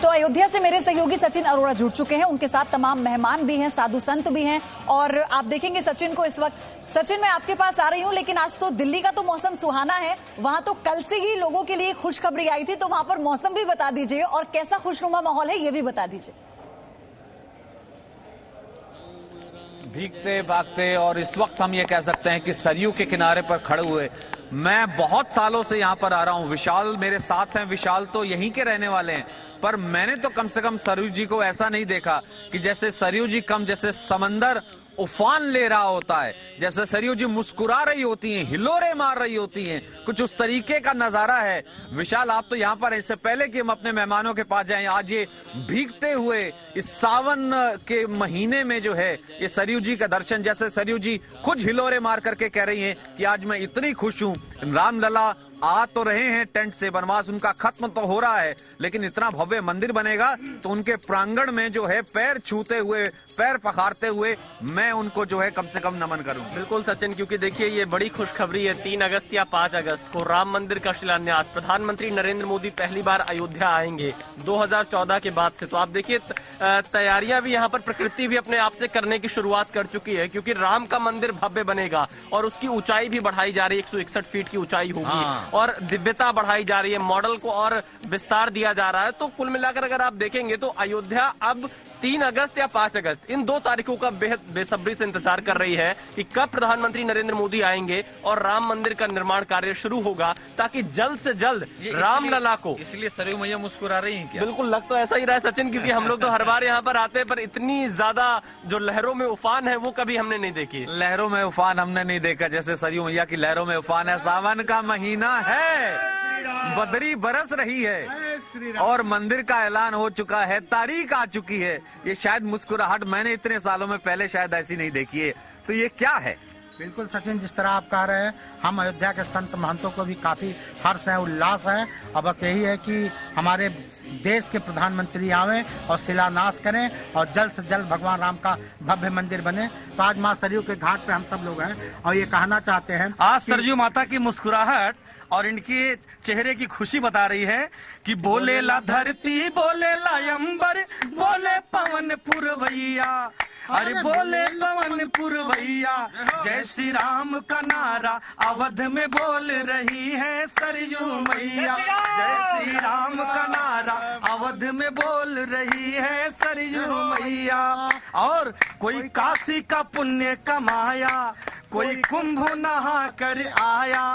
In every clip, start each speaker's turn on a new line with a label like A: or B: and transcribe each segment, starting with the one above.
A: तो अयोध्या से मेरे सहयोगी सचिन अरोड़ा जुड़ चुके हैं, उनके साथ तमाम मेहमान भी हैं, साधु संत भी हैं और आप देखेंगे सचिन को इस वक्त। सचिन, मैं आपके पास आ रही हूं, लेकिन आज तो दिल्ली का तो मौसम सुहाना है, वहां तो कल से ही लोगों के लिए खुशखबरी आई थी, तो वहां पर मौसम भी बता दीजिए और कैसा खुशनुमा माहौल है ये भी बता दीजिए।
B: भीगते भागते और इस वक्त हम ये कह सकते हैं कि सरयू के किनारे पर खड़े हुए, मैं बहुत सालों से यहाँ पर आ रहा हूँ। विशाल मेरे साथ हैं, विशाल तो यहीं के रहने वाले हैं, पर मैंने तो कम से कम सरयू जी को ऐसा नहीं देखा कि जैसे सरयू जी कम जैसे समंदर उफान ले रहा होता है, जैसे सरयू जी मुस्कुरा रही होती हैं, हिलोरे मार रही होती हैं, कुछ उस तरीके का नजारा है। विशाल, आप तो यहाँ पर, इससे पहले कि हम अपने मेहमानों के पास जाएं, आज ये भीगते हुए इस सावन के महीने में जो है ये सरयू जी का दर्शन, जैसे सरयू जी खुद हिलोरे मार करके कह रही हैं कि आज मैं इतनी खुश हूँ। रामलला आ तो रहे हैं टेंट से, वनवास उनका खत्म तो हो रहा है, लेकिन इतना भव्य मंदिर बनेगा तो उनके प्रांगण में जो है पैर छूते हुए, पैर पखारते हुए मैं उनको जो है कम से कम नमन करूं।
C: बिल्कुल सचिन, क्योंकि देखिए ये बड़ी खुशखबरी है। 3 अगस्त या 5 अगस्त को राम मंदिर का शिलान्यास, प्रधानमंत्री नरेंद्र मोदी पहली बार अयोध्या आएंगे 2014 के बाद से। तो आप देखिए तैयारियां भी यहाँ पर प्रकृति भी अपने आप से करने की शुरुआत कर चुकी है, क्योंकि राम का मंदिर भव्य बनेगा और उसकी ऊंचाई भी बढ़ाई जा रही है, 161 फीट की ऊंचाई होगी और दिव्यता बढ़ाई जा रही है, मॉडल को और विस्तार दिया जा रहा है। तो कुल मिलाकर अगर आप देखेंगे तो अयोध्या अब 3 अगस्त या 5 अगस्त इन 2 तारीखों का बेहद बेसब्री से इंतजार कर रही है कि कब प्रधानमंत्री नरेंद्र मोदी आएंगे और राम मंदिर का निर्माण कार्य शुरू होगा, ताकि जल्द से जल्द रामलला को।
B: इसलिए सरयू मैया मुस्कुरा रही हैं क्या?
C: बिल्कुल, लग तो ऐसा ही रहा है सचिन, क्योंकि हम लोग तो हर बार यहाँ पर आते हैं, पर इतनी ज्यादा जो लहरों में उफान है वो कभी हमने नहीं देखी।
B: लहरों में उफान हमने नहीं देखा जैसे सरयू मैया की लहरों में उफान है। सावन का महीना है, बदरी बरस रही है और मंदिर का ऐलान हो चुका है, तारीख आ चुकी है। ये शायद मुस्कुराहट मैंने इतने सालों में पहले शायद ऐसी नहीं देखी है। तो ये क्या है?
D: बिल्कुल सचिन, जिस तरह आप कह रहे हैं, हम अयोध्या के संत महंतों को भी काफी हर्ष है, उल्लास है और बस यही है कि हमारे देश के प्रधानमंत्री आवे और शिलान्यास करें और जल्द से जल्द भगवान राम का भव्य मंदिर बने। तो आज माँ सरयू के घाट पे हम सब लोग हैं और ये कहना चाहते हैं,
E: आज सरयू माता की मुस्कुराहट और इनके चेहरे की खुशी बता रही है कि बोले ला धरती, बोले ला अंबर, बोले पवन पुरवैया, अरे बोले पवन पुरवैया, जय श्री राम का नारा अवध में बोल रही है सरयू मैया, जय श्री राम का नारा अवध में बोल रही है सरयू मैया। और कोई काशी का पुण्य कमाया, कोई कुंभ नहा कर आया,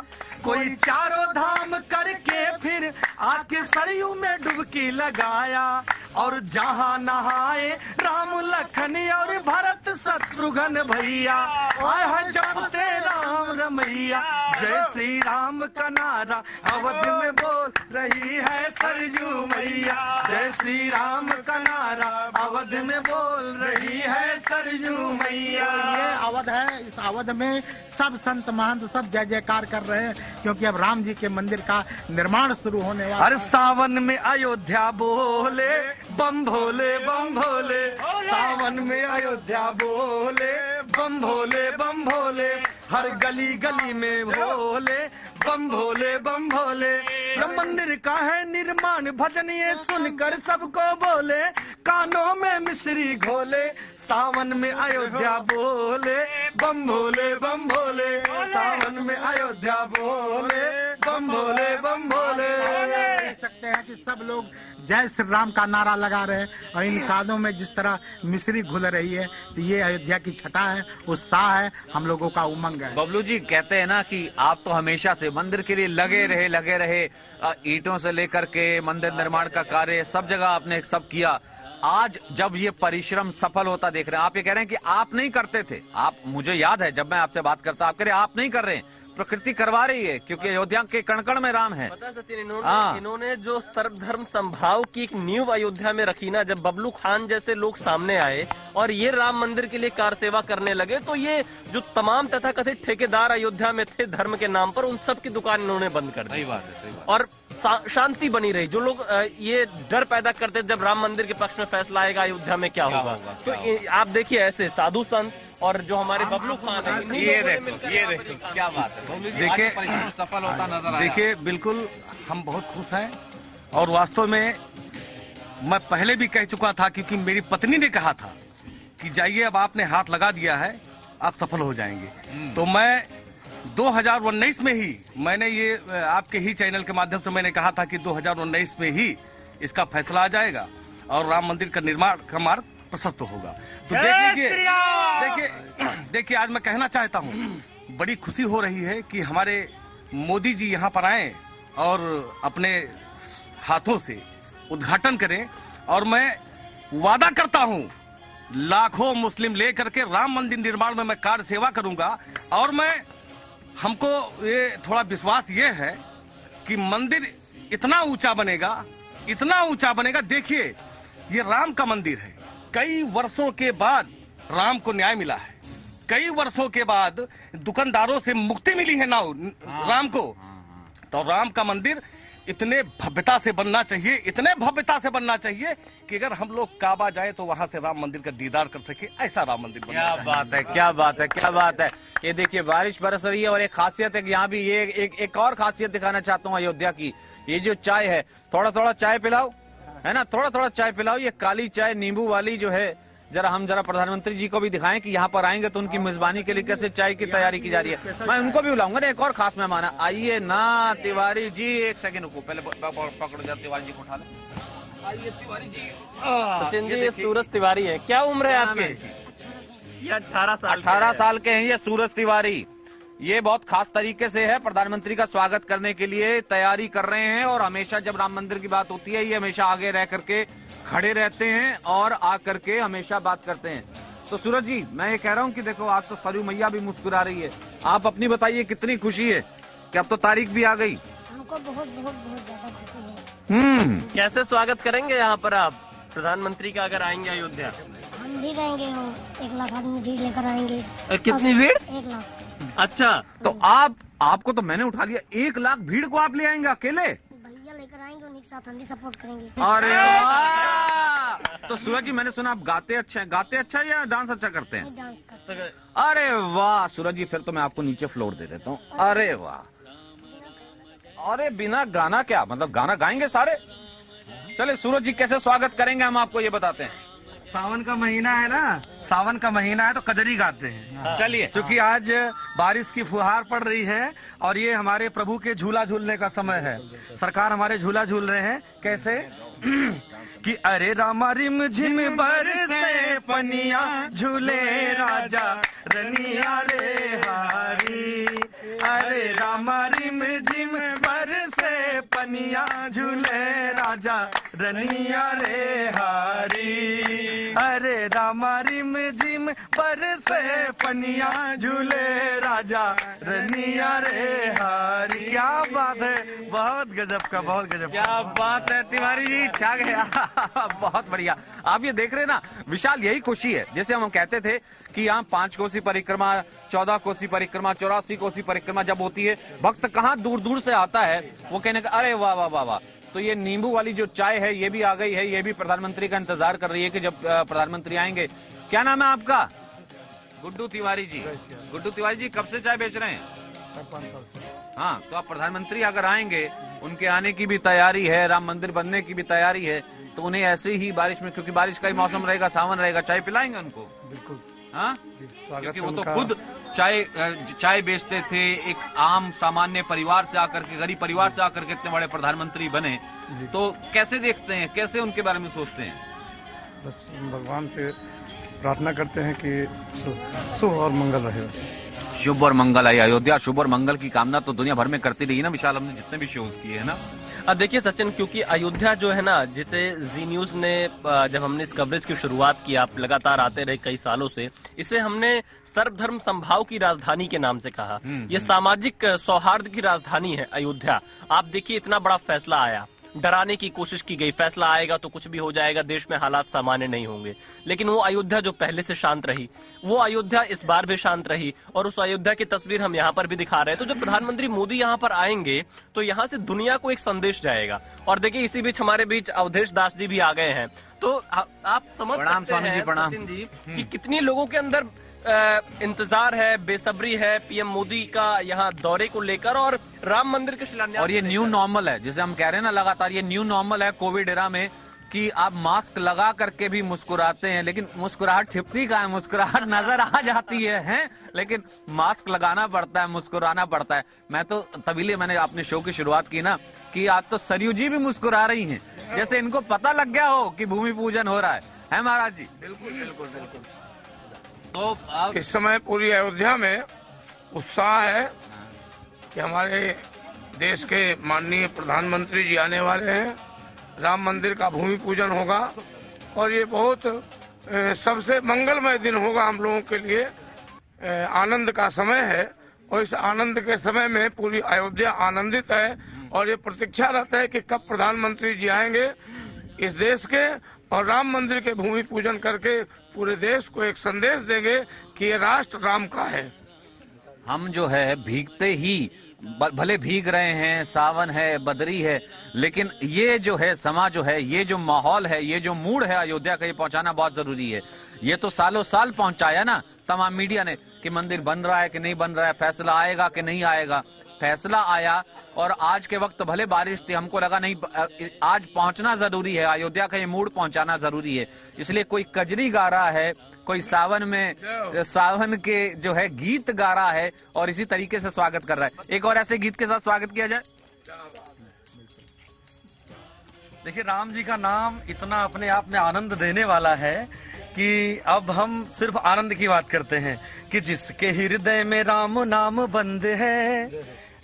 E: कोई चारों धाम करके फिर आके सरयू में डुबकी लगाया, और जहाँ नहाए राम लखन और भरत शत्रुघ्न भैया, आए जपते राम रमैया, जय श्री राम का नारा अवध में बोल रही है सरयू मैया, जय श्री राम का नारा अवध में बोल रही है सरयू मैया।
D: ये अवध है, इस अवध में सब संत महंत सब जय जयकार कर रहे हैं, क्योंकि अब राम जी के मंदिर का निर्माण शुरू होने वाला है।
E: हर सावन में अयोध्या बोले बम भोले बम भोले, सावन में अयोध्या बोले बम भोले बम भोले, हर गली गली में भोले बम भोले बम भोले। राम मंदिर का है निर्माण, भजन ये सुनकर सबको बोले, कानों में मिश्री घोले, सावन में अयोध्या बोले बम भोले बम भोले, सावन में अयोध्या बोले बम भोले बम भोले।
D: देख सकते हैं कि सब लोग जय श्री राम का नारा लगा रहे हैं और इन कानों में जिस तरह मिश्री घुल रही है, तो ये अयोध्या की छटा है, उत्साह है, हम लोगों का उमंग है।
B: बबलू जी कहते हैं ना कि आप तो हमेशा से मंदिर के लिए लगे रहे, ईंटों से लेकर के मंदिर निर्माण का कार्य सब जगह आपने सब किया। आज जब ये परिश्रम सफल होता देख रहे हैं, आप ये कह रहे हैं कि आप नहीं करते थे, आप, मुझे याद है जब मैं आपसे बात करता आप कह रहे आप नहीं कर रहे हैं, प्रकृति करवा रही है, क्योंकि अयोध्या के कण कण में राम है।
C: पता सचिन, इन्होंने जो सर्वधर्म संभाव की एक नींव अयोध्या में रखी ना, जब बबलू खान जैसे लोग सामने आए और ये राम मंदिर के लिए कार सेवा करने लगे, तो ये जो तमाम तथाकथित ठेकेदार अयोध्या में थे धर्म के नाम पर, उन सब की दुकान इन्होंने बंद कर दी।
B: सही बात है।
C: और शांति बनी रही। जो लोग ये डर पैदा करते जब राम मंदिर के पक्ष में फैसला आएगा अयोध्या में क्या होगा, तो आप देखिए ऐसे साधु संत और जो हमारे बबलू खान है,
B: ये देखो क्या बात है।
E: देखिए
B: सफल होता नजर आया।
E: देखिए बिल्कुल हम बहुत खुश हैं और वास्तव में मैं पहले भी कह चुका था, क्योंकि मेरी पत्नी ने कहा था कि जाइए, अब आपने हाथ लगा दिया है, आप सफल हो जाएंगे। तो मैं 2019 में ही मैंने ये आपके ही चैनल के माध्यम से मैंने कहा था कि 2019 में ही इसका फैसला आ जाएगा और राम मंदिर का निर्माण का मार्ग प्रशस्त होगा। तो देखिए आज मैं कहना चाहता हूँ, बड़ी खुशी हो रही है कि हमारे मोदी जी यहाँ पर आए और अपने हाथों से उद्घाटन करें, और मैं वादा करता हूँ लाखों मुस्लिम लेकर के राम मंदिर निर्माण में मैं कार्य सेवा करूंगा। और हमको ये थोड़ा विश्वास ये है कि मंदिर इतना ऊंचा बनेगा। देखिए, ये राम का मंदिर है, कई वर्षों के बाद राम को न्याय मिला है, कई वर्षों के बाद दुकानदारों से मुक्ति मिली है ना राम को। तो राम का मंदिर इतने भव्यता से बनना चाहिए कि अगर हम लोग काबा जाए तो वहां से राम मंदिर का दीदार कर सके, ऐसा राम मंदिर बनना चाहिए।
B: क्या बात है। ये देखिए, बारिश बरस रही है और एक खासियत है कि यहाँ भी ये एक और खासियत दिखाना चाहता हूँ अयोध्या की। ये जो चाय है, थोड़ा चाय पिलाओ, है ना, थोड़ा चाय पिलाओ। ये काली चाय नींबू वाली जो है, जरा प्रधानमंत्री जी को भी दिखाएं कि यहाँ पर आएंगे तो उनकी मेजबानी के लिए कैसे चाय की तैयारी की जा रही है। मैं उनको भी बुलाऊंगा ना, एक और खास मेहमान है। आइए ना तिवारी जी, एक सेकंड रुको, पहले पकड़ जाओ, तिवारी जी को उठा लो। आइए तिवारी जी।
C: सचिन जी, ये सूरज तिवारी है, क्या उम्र है आपके? ये 18
B: साल के हैं ये सूरज तिवारी। ये बहुत खास तरीके से है, प्रधानमंत्री का स्वागत करने के लिए तैयारी कर रहे हैं। और हमेशा जब राम मंदिर की बात होती है, ये हमेशा आगे रह करके खड़े रहते हैं और आकर के हमेशा बात करते हैं। तो सूरज जी, मैं ये कह रहा हूँ कि देखो, आज तो सरयू मैया भी मुस्कुरा रही है। आप अपनी बताइए, कितनी खुशी है कि अब तो तारीख भी आ गई?
F: हमको बहुत ज्यादा खुशी है।
C: कैसे स्वागत करेंगे यहाँ पर आप प्रधानमंत्री का अगर आएंगे अयोध्या?
F: हम भी रहेंगे, हम 1 लाख आदमी भीड़ लेकर आएंगे।
C: कितनी भीड़?
F: 1 लाख।
C: अच्छा,
B: तो आपको तो मैंने उठा लिया, 1 लाख भीड़ को आप ले आएंगे अकेले?
F: भैया लेकर आएंगे, उन्हीं के साथ हम भी सपोर्ट करेंगे।
B: अरे वाह! तो सूरज जी, मैंने सुना आप गाते अच्छा या डांस अच्छा करते हैं?
F: डांस करते।
B: अरे वाह सूरज जी, फिर तो मैं आपको नीचे फ्लोर दे देता हूँ। अरे वाह! अरे बिना गाना क्या, मतलब गाना गाएंगे सारे? चले सूरज जी, कैसे स्वागत करेंगे हम आपको ये बताते हैं।
E: सावन का महीना है ना, सावन का महीना है तो कजरी गाते हैं।
B: चलिए,
E: क्योंकि आज बारिश की फुहार पड़ रही है और ये हमारे प्रभु के झूला झूलने का समय है। सरकार हमारे झूला झूल रहे हैं। कैसे कि अरे रामा रिम झिम बरसे पनिया, झूले राजा रनिया रे हारी। अरे रामा रिम झिम बरसे पनिया, झूले राजा रनिया रे हारी। अरे रामा रिम झिम बरसे पनिया, झूले राजा रनिया रे हारी। क्या बात है, बहुत गजब का, बहुत गजब।
B: क्या बात है तिवारी जी, छा गया। बहुत बढ़िया। आप ये देख रहे हैं ना विशाल, यही खुशी है। जैसे हम कहते थे कि यहाँ 5 कोसी परिक्रमा, 14 कोसी परिक्रमा, 84 कोसी परिक्रमा जब होती है, भक्त कहाँ दूर दूर से आता है, वो कहने का अरे वाह वाह वाह वाह। तो ये नींबू वाली जो चाय है ये भी आ गई है, ये भी प्रधानमंत्री का इंतजार कर रही है कि जब प्रधानमंत्री आएंगे। क्या नाम है आपका? गुड्डू तिवारी जी। गुड्डू तिवारी जी, कब से चाय बेच रहे हैं?
D: 5 साल से।
B: हाँ, तो आप प्रधानमंत्री अगर आएंगे, उनके आने की भी तैयारी है, राम मंदिर बनने की भी तैयारी है, तो उन्हें ऐसे ही बारिश में, क्योंकि बारिश का ही मौसम रहेगा, सावन रहेगा, चाय पिलाएंगे उनको?
D: बिल्कुल।
B: हाँ, क्योंकि वो तो खुद चाय बेचते थे, एक आम सामान्य परिवार से आकर के, गरीब परिवार से आकर के इतने बड़े प्रधानमंत्री बने। तो कैसे देखते हैं, कैसे उनके बारे में सोचते हैं?
D: बस भगवान से प्रार्थना करते हैं कि शुभ और मंगल रहे।
B: शुभ और मंगल आए अयोध्या, शुभ और मंगल की कामना तो दुनिया भर में करती रही ना विशाल, हमने जितने भी शोज किए हैं ना।
C: देखिए सचिन, क्योंकि अयोध्या जो है ना, जिसे जी न्यूज ने जब हमने इस कवरेज की शुरुआत की, आप लगातार आते रहे कई सालों से, इसे हमने सर्वधर्म संभाव की राजधानी के नाम से कहा। ये सामाजिक सौहार्द की राजधानी है अयोध्या। आप देखिए, इतना बड़ा फैसला आया, डराने की कोशिश की गई, फैसला आएगा तो कुछ भी हो जाएगा, देश में हालात सामान्य नहीं होंगे, लेकिन वो अयोध्या जो पहले से शांत रही, वो अयोध्या इस बार भी शांत रही। और उस अयोध्या की तस्वीर हम यहाँ पर भी दिखा रहे हैं। तो जब प्रधानमंत्री मोदी यहाँ पर आएंगे तो यहाँ से दुनिया को एक संदेश जाएगा। और देखिए, इसी बीच हमारे बीच अवधेश दास जी भी आ गए हैं। तो आप समझ सकते हैं सचिन जी कि कितनी लोगों के अंदर इंतजार है, बेसब्री है पीएम मोदी का यहाँ दौरे को लेकर और राम मंदिर के शिलान्यास।
B: और ये न्यू नॉर्मल है, जिसे हम कह रहे हैं ना लगातार, ये न्यू नॉर्मल है कोविड एरा में। कि आप मास्क लगा करके भी मुस्कुराते हैं, लेकिन मुस्कुराहट छिपती कहाँ है? मुस्कुराहट नजर आ जाती है, लेकिन मास्क लगाना पड़ता है, मुस्कुराना पड़ता है। मैं तो तभी मैंने अपने शो की शुरुआत की ना कि आज तो सरयू जी भी मुस्कुरा रही हैं, जैसे इनको पता लग गया हो कि भूमि पूजन हो रहा है महाराज जी?
C: बिल्कुल बिल्कुल बिल्कुल।
B: तो आप
G: इस समय पूरी अयोध्या में उत्साह है कि हमारे देश के माननीय प्रधानमंत्री जी आने वाले हैं, राम मंदिर का भूमि पूजन होगा और ये बहुत सबसे मंगलमय दिन होगा हम लोगों के लिए। आनंद का समय है और इस आनंद के समय में पूरी अयोध्या आनंदित है और ये प्रतीक्षा रहता है कि कब प्रधानमंत्री जी आएंगे इस देश के और राम मंदिर के भूमि पूजन करके पूरे देश को एक संदेश देंगे कि ये राष्ट्र राम का है।
B: हम जो है भीगते ही भले भीग रहे हैं, सावन है, बदरी है, लेकिन ये जो है समा जो है, ये जो माहौल है, ये जो मूड है अयोध्या का, ये पहुंचाना बहुत जरूरी है। ये तो सालों साल पहुंचाया ना तमाम मीडिया ने कि मंदिर बन रहा है कि नहीं बन रहा है, फैसला आएगा कि नहीं आएगा। फैसला आया और आज के वक्त भले बारिश थी, हमको लगा नहीं आज पहुंचना जरूरी है, अयोध्या का ये मूड पहुंचाना जरूरी है। इसलिए कोई कजरी गा रहा है, कोई सावन में सावन के जो है गीत गा रहा है और इसी तरीके से स्वागत कर रहा है। एक और ऐसे गीत के साथ स्वागत किया जाए।
E: देखिए, राम जी का नाम इतना अपने आप में आनंद देने वाला है कि अब हम सिर्फ आनंद की बात करते हैं कि जिसके हृदय में राम नाम बंद है,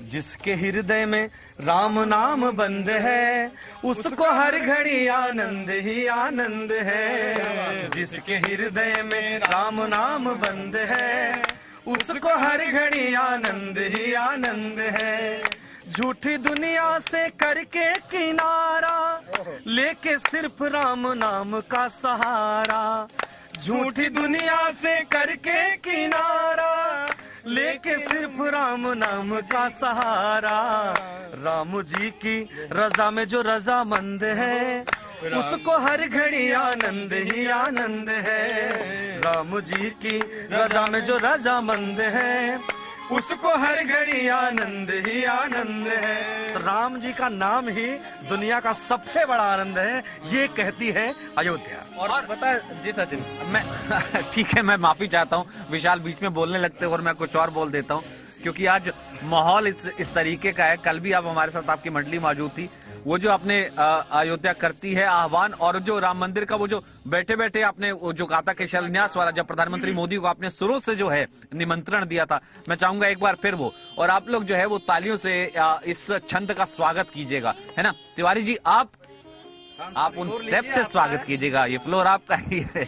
E: जिसके हृदय में राम नाम बंद है, उसको हर घड़ी आनंद ही आनंद है। जिसके हृदय में राम नाम बंद है, उसको हर घड़ी आनंद ही आनंद है। झूठी दुनिया से करके किनारा, लेके सिर्फ राम नाम का सहारा। झूठी दुनिया से करके किनारा, लेके सिर्फ राम नाम का सहारा। राम जी की रजा में जो रजामंद है, उसको हर घड़ी आनंद ही आनंद है। राम जी की रजा में जो रजामंद है, उसको हर घड़ी आनंद ही आनंद है। तो राम जी का नाम ही दुनिया का सबसे बड़ा आनंद है, ये कहती है अयोध्या।
C: और बता जी सचिन,
B: मैं ठीक है, मैं माफी चाहता हूँ, विशाल बीच में बोलने लगते और मैं कुछ और बोल देता हूँ, क्योंकि आज माहौल इस तरीके का है। कल भी आप हमारे साथ आपकी मंडली मौजूद थी, वो जो अपने अयोध्या करती है आह्वान, और जो राम मंदिर का वो जो बैठे बैठे आपने जो कहा था कि शिलान्यास वाला, जब प्रधानमंत्री मोदी को आपने शुरू से जो है निमंत्रण दिया था, मैं चाहूंगा एक बार फिर वो और आप लोग जो है वो तालियों से इस छंद का स्वागत कीजिएगा, है ना। तिवारी जी आप उन स्टेप से स्वागत कीजिएगा, ये फ्लोर आपका ही है,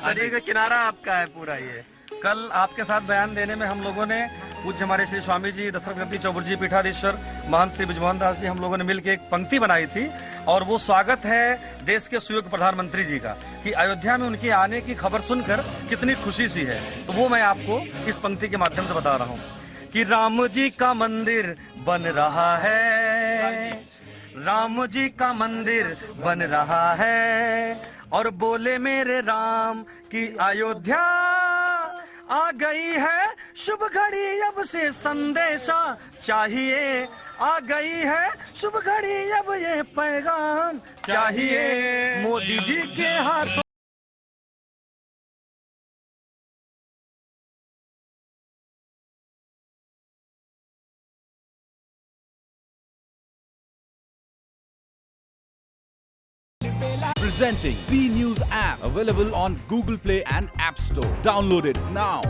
C: नदी का किनारा आपका है पूरा। ये
E: कल आपके साथ बयान देने में हम लोगों ने पूज्य हमारे श्री स्वामी जी दशरथ गद्दी चौबुर जी पीठाधीश्वर महंत श्री ब्रजमोहन दास जी, हम लोगों ने मिलकर एक पंक्ति बनाई थी और वो स्वागत है देश के सुयोग्य प्रधानमंत्री जी का कि अयोध्या में उनके आने की खबर सुनकर कितनी खुशी सी है। तो वो मैं आपको इस पंक्ति के माध्यम से बता रहा हूँ कि राम जी का मंदिर बन रहा है, राम जी का मंदिर बन रहा है, और बोले मेरे राम की अयोध्या आ गई है शुभ घड़ी, अब से संदेशा चाहिए। आ गई है शुभ घड़ी, अब ये पैगाम चाहिए। मोदी जी के हाथों
H: Presenting B News app, available on Google Play and App Store. Download it now.